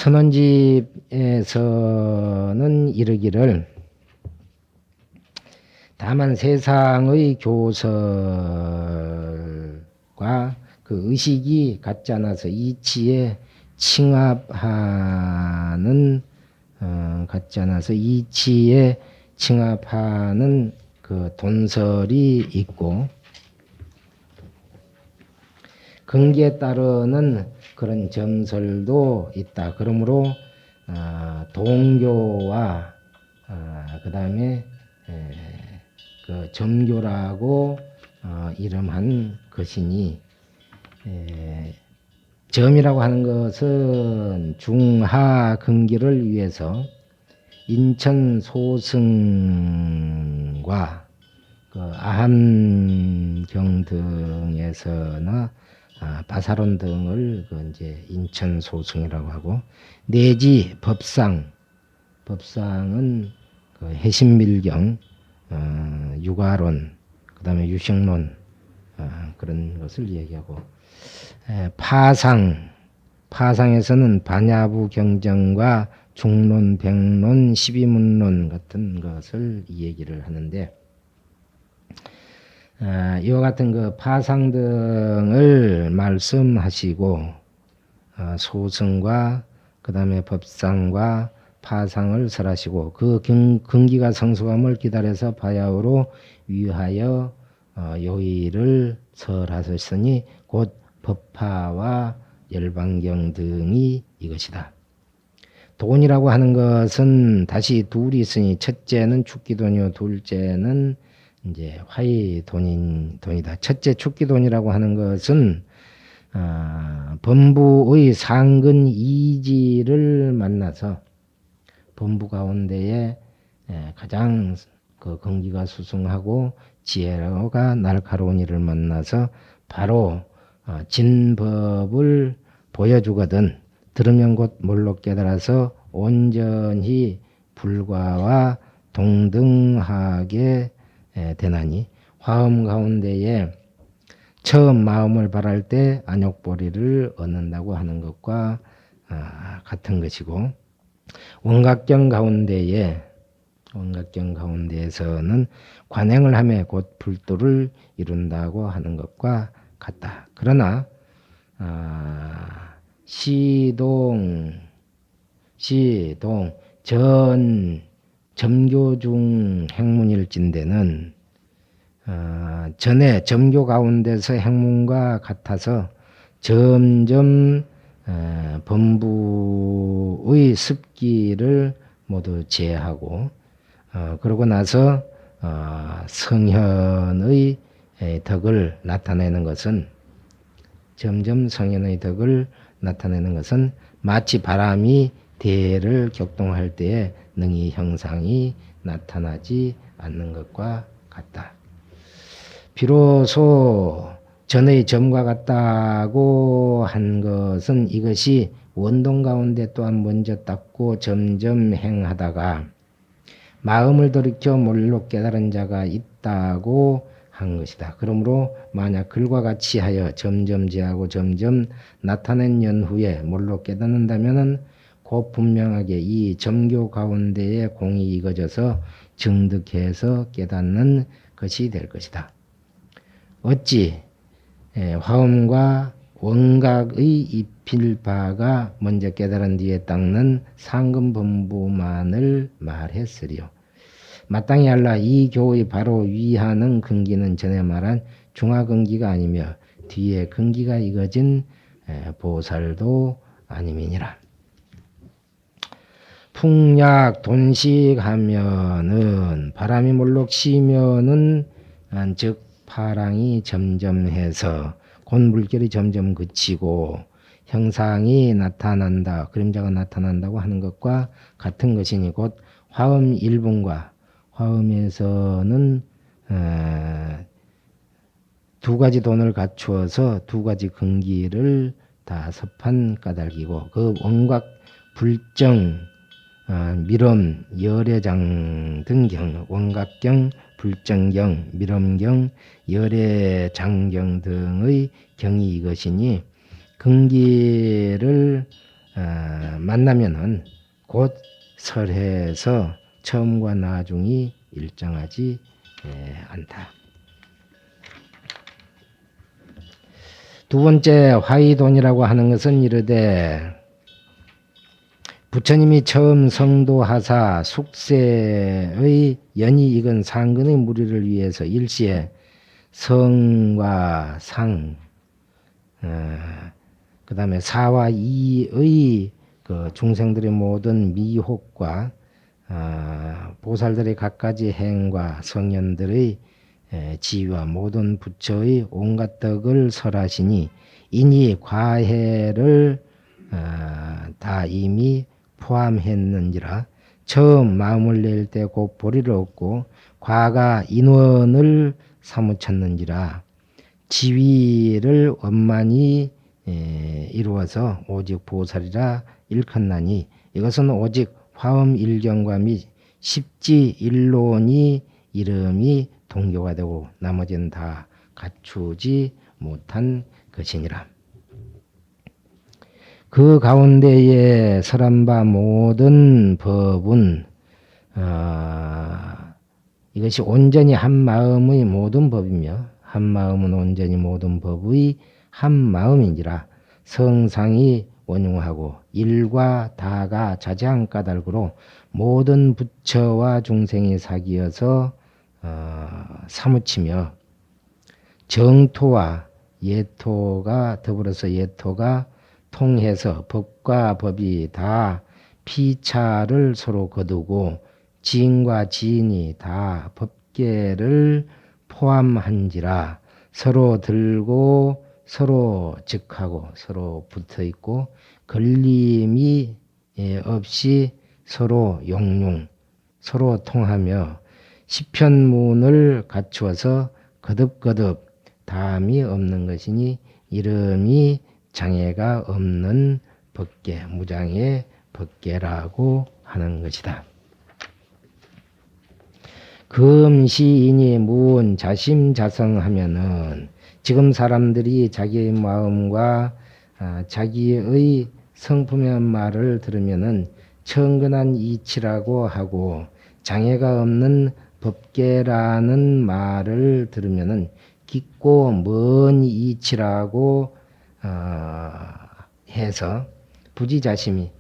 선원집에서는 이르기를 다만 세상의 교설과 그 의식이 같지 않아서 이치에 칭합하는 같지 않아서 이치에 칭합하는 그 돈설이 있고 근기에 따르는 그런 점설도 있다. 그러므로 동교와 그 다음에 그 점교라고 이름한 것이니 점이라고 하는 것은 중하 근기를 위해서 인천 소승과 그 아함경 등에서나 바사론 등을 그 이제 인천 소승이라고 하고 내지 법상은 그 해신밀경 육아론 그다음에 유식론 그런 것을 얘기하고 파상에서는 반야부 경정과 중론, 백론, 십이문론 같은 것을 얘기를 하는데 이와 같은 그 파상 등을 말씀하시고 소승과 그 다음에 법상과 파상을 설하시고 그 근기가 성숙함을 기다려서 바야흐로 위하여 요의를 설하셨으니 곧 법화와 열반경 등이 이것이다. 돈이라고 하는 것은 다시 둘이 있으니 첫째는 축기돈이요 둘째는 이제 화의돈이다. 첫째 축기돈이라고 하는 것은 범부의 상근 이지를 만나서 범부 가운데에 가장 그 근기가 수승하고 지혜가 날카로운 이를 만나서 바로 진법을 보여주거든 들으면 곧 몰로 깨달아서 온전히 불과와 동등하게 되나니 화음 가운데에 처음 마음을 발할 때 안욕보리를 얻는다고 하는 것과 같은 것이고 원각경 가운데에서는 관행을 하며 곧 불도를 이룬다고 하는 것과 같다. 그러나 시동 점교 중 행문일진대는 전에 점교 가운데서 행문과 같아서 점점 범부의 습기를 모두 제하고 그러고 나서 성현의 덕을 나타내는 것은 점점 성현의 덕을 나타내는 것은 마치 바람이 대를 격동할 때에 능히 형상이 나타나지 않는 것과 같다. 비로소 전의 점과 같다고 한 것은 이것이 원동 가운데 또한 먼저 닦고 점점 행하다가 마음을 돌이켜 몰로 깨달은 자가 있다고 한 것이다. 그러므로 만약 글과 같이 하여 점점 제하고 점점 나타낸 연후에 몰로 깨닫는다면 곧 분명하게 이 점교 가운데에 공이 익어져서 증득해서 깨닫는 것이 될 것이다. 어찌 화음과 원각의 입힐바가 먼저 깨달은 뒤에 닦는 상근범부만을 말했으리요. 마땅히 알라 이 교의 바로 위하는 근기는 전에 말한 중하근기가 아니며 뒤에 근기가 익어진 보살도 아님이니라. 풍약 돈식하면은 바람이 몰록 쉬면은 즉 파랑이 점점해서 곧 물결이 점점 그치고 형상이 나타난다. 그림자가 나타난다고 하는 것과 같은 것이니 곧 화음 일분과 화음에서는 두 가지 돈을 갖추어서 두 가지 근기를 다 섭한 까닭이고 그 원각 불정 밀엄 열애장 등경 원각경 불정경 밀엄경 열애장경 등의 경이 이것이니 근기를 만나면은 곧 설해서 처음과 나중이 일정하지 않다. 두 번째 화의돈이라고 하는 것은 이르되 부처님이 처음 성도하사 숙세의 연이 익은 상근의 무리를 위해서 일시에 성과 상, 그 다음에 사와 이의 그 중생들의 모든 미혹과 보살들의 갖가지 행과 성현들의 지위와 모든 부처의 온갖 덕을 설하시니 이니 과해를 다 이미 포함했는지라 처음 마음을 낼 때 곧 보리를 얻고 과가 인원을 사무쳤는지라 지위를 원만히 이루어서 오직 보살이라 일컫나니 이것은 오직 화엄일경과 및 십지일론이 이름이 동교가 되고 나머지는 다 갖추지 못한 것이니라. 그 가운데에 설한 바 모든 법은 이것이 온전히 한 마음의 모든 법이며 한 마음은 온전히 모든 법의 한 마음인지라 성상이 원흉하고 일과 다가 자제한 까닭으로 모든 부처와 중생이 사귀어서 사무치며 정토와 예토가 더불어서 예토가 통해서 법과 법이 다 피차를 서로 거두고 지인과 지인이 다 법계를 포함한지라 서로 들고 서로 즉하고 서로 붙어있고 걸림이 없이 서로 용융 서로 통하며 시편문을 갖추어서 거듭거듭 다함이 없는 것이니 이름이 장애가 없는 법계, 무장의 법계라고 하는 것이다. 금시인이 무은 자심자성하면은 지금 사람들이 자기의 마음과 자기의 성품의 말을 들으면은 청근한 이치라고 하고 장애가 없는 법계라는 말을 들으면은 깊고 먼 이치라고 해서 부지자심이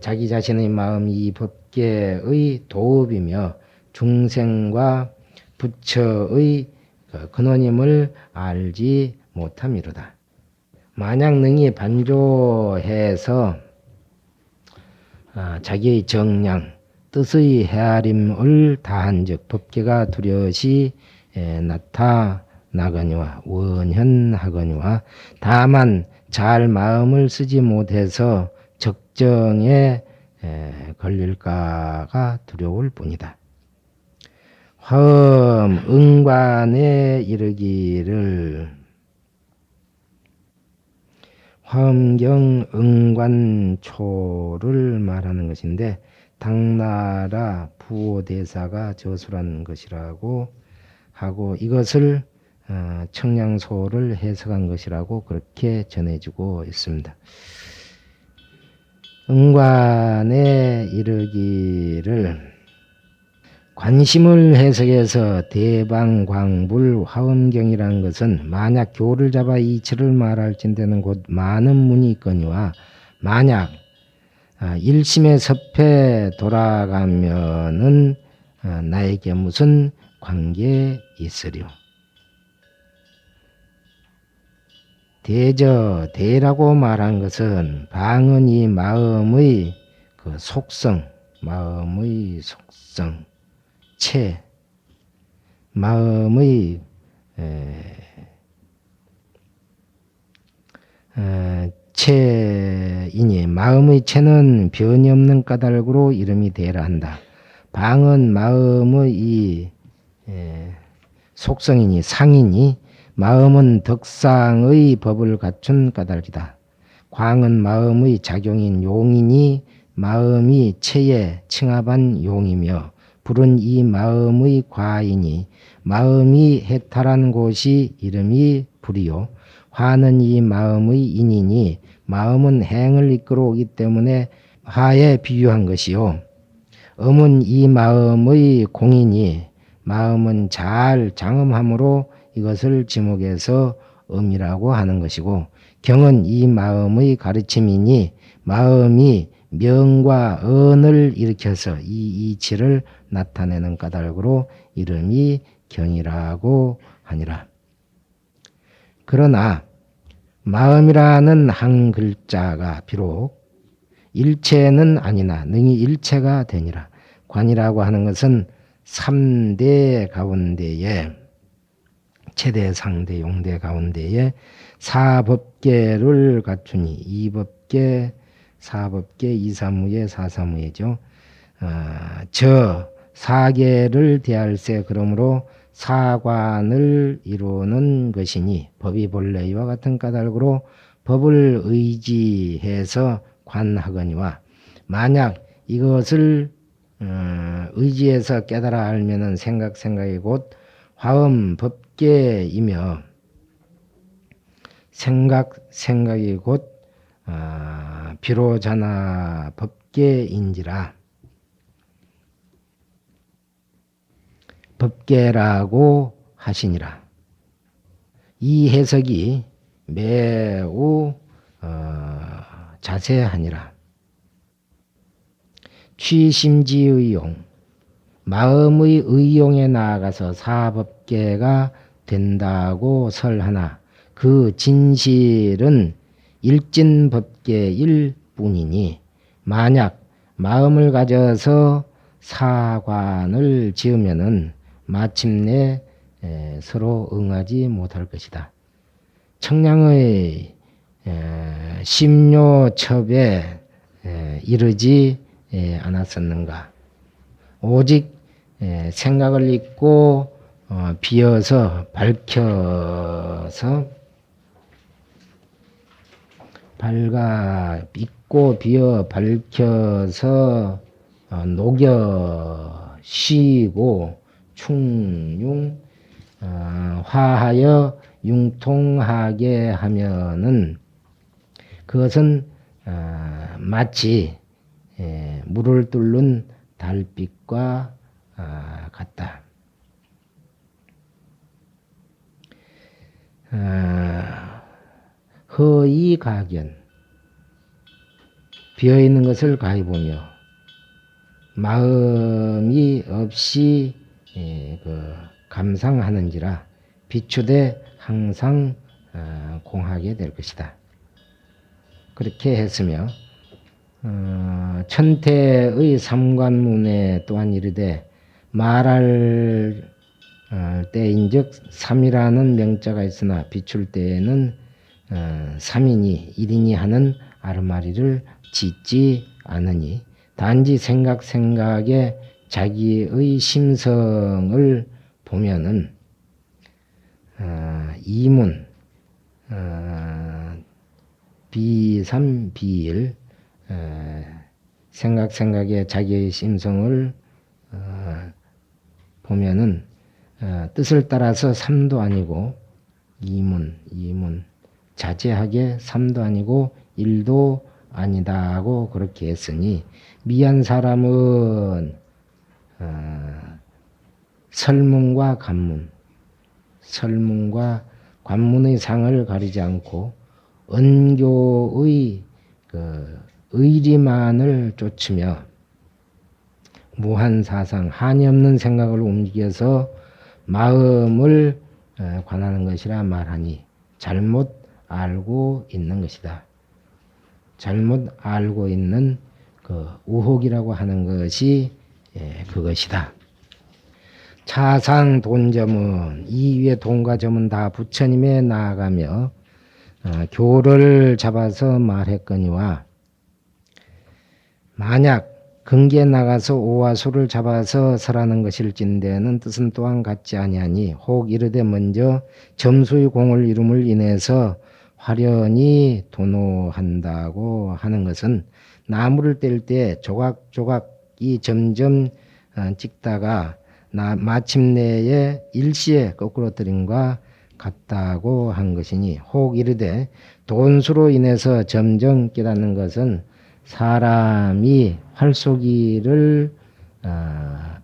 자기 자신의 마음이 이 법계의 도읍이며 중생과 부처의 근원임을 알지 못함이로다. 만약 능히 반조해서 자기의 정량, 뜻의 헤아림을 다한 즉 법계가 뚜렷이 나타나거니와 원현하거니와 다만 잘 마음을 쓰지 못해서 적정에 걸릴까가 두려울 뿐이다. 화엄 응관에 이르기를 화엄경 응관초를 말하는 것인데 당나라 부호대사가 저술한 것이라고 하고 이것을 청량소를 해석한 것이라고 그렇게 전해지고 있습니다. 응관에 이르기를 관심을 해석해서 대방광불 화엄경이라는 것은 만약 교를 잡아 이치를 말할진대는 곧 많은 문이 있거니와 만약 일심의 섭에 돌아가면은 나에게 무슨 관계 있으리요. 대라고 말한 것은 방은 이 마음의 그 속성, 마음의 속성, 마음의 체이니 마음의 체는 변이 없는 까닭으로 이름이 대라 한다. 방은 마음의 이 속성이니 상이니 마음은 덕상의 법을 갖춘 까닭이다. 광은 마음의 작용인 용이니 마음이 체에 칭합한 용이며 불은 이 마음의 과이니 마음이 해탈한 곳이 이름이 불이요 화는 이 마음의 인이니 마음은 행을 이끌어오기 때문에 화에 비유한 것이요. 음은 이 마음의 공이니 마음은 잘 장음함으로 이것을 지목해서 음이라고 하는 것이고, 경은 이 마음의 가르침이니 마음이 명과 언을 일으켜서 이 이치를 나타내는 까닭으로 이름이 경이라고 하니라. 그러나 마음이라는 한 글자가 비록 일체는 아니나 능히 일체가 되니라. 관이라고 하는 것은 3대 가운데에 최대, 상대, 용대 가운데에 사법계를 갖추니 이법계, 사법계, 이사무예, 사사무예죠. 저 사계를 대할세 그러므로 사관을 이루는 것이니 법이 본래 이와 같은 까닭으로 법을 의지해서 관하거니와, 만약 이것을 의지해서 깨달아 알면은 생각이 곧 화음 법계이며 생각이 곧 비로자나 법계인지라 법계라고 하시니라. 이 해석이 매우 자세하니라. 취심지의용, 마음의 의용에 나아가서 사법계가 된다고 설하나 그 진실은 일진법계일 뿐이니, 만약 마음을 가져서 사관을 지으면은 마침내 서로 응하지 못할 것이다. 청량의 심료첩에 이르지 않았었는가. 오직 생각을 잊고 비어서 잊고 비어 밝혀서 녹여 쉬고 충융 화하여 융통하게 하면은 그것은 마치 물을 뚫는 달빛과 같다. 허이가견, 비어있는 것을 가히 보며 마음이 없이 감상하는지라 비추되 항상 공하게 될 것이다. 그렇게 했으며 천태의 삼관문에 또한 이르되 말할 때인즉 삼이라는 명자가 있으나 비출 때에는 삼이니 일이니 하는 아르마리를 짓지 않으니, 단지 생각에 자기의 심성을 보면은 이문 비삼 비일 생각에 자기의 심성을 보면은 뜻을 따라서 삼도 아니고 이문 자제하게 삼도 아니고 일도 아니다고 그렇게 했으니, 미한 사람은 설문과 관문의 상을 가리지 않고 언교의 의리만을 쫓으며 무한사상 한이 없는 생각을 움직여서 마음을 관하는 것이라 말하니 잘못 알고 있는 것이다. 잘못 알고 있는 그 우혹이라고 하는 것이 그것이다. 차상 돈점은, 이 위에 돈과 점은 다 부처님에 나아가며 교를 잡아서 말했거니와, 만약 근기에 나가서 오와 소를 잡아서 설하는 것일진대는 뜻은 또한 같지 아니하니, 혹 이르되 먼저 점수의 공을 이룸을 인해서 화련히 도노한다고 하는 것은 나무를 뗄 때 조각조각이 점점 찍다가 마침내에 일시에 거꾸로 들임과 같다고 한 것이니 혹 이르되 돈수로 인해서 점점 깨닫는 것은 사람이 활쏘기를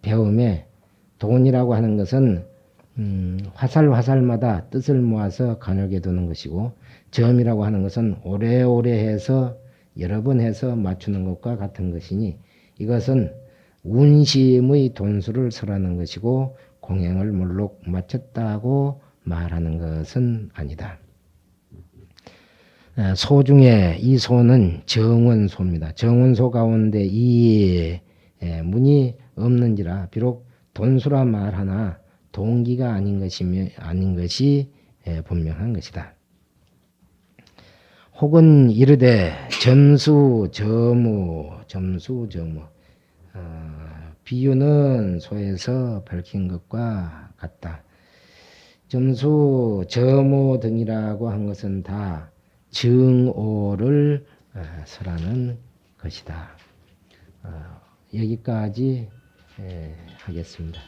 배움에 돈이라고 하는 것은 화살마다 뜻을 모아서 간혹에 두는 것이고 점이라고 하는 것은 오래오래 해서 여러 번 해서 맞추는 것과 같은 것이니 이것은 운심의 돈수를 설하는 것이고 공행을 물록 마쳤다고 말하는 것은 아니다. 소 중에 이 소는 정원소입니다. 정원소 가운데 이 문이 없는지라 비록 돈수라 말하나 동기가 아닌 것이 분명한 것이다. 혹은 이르되 점수 저무 비유는 소에서 밝힌 것과 같다. 점수 저무 등이라고 한 것은 다 증오를 설하는 것이다. 여기까지 하겠습니다.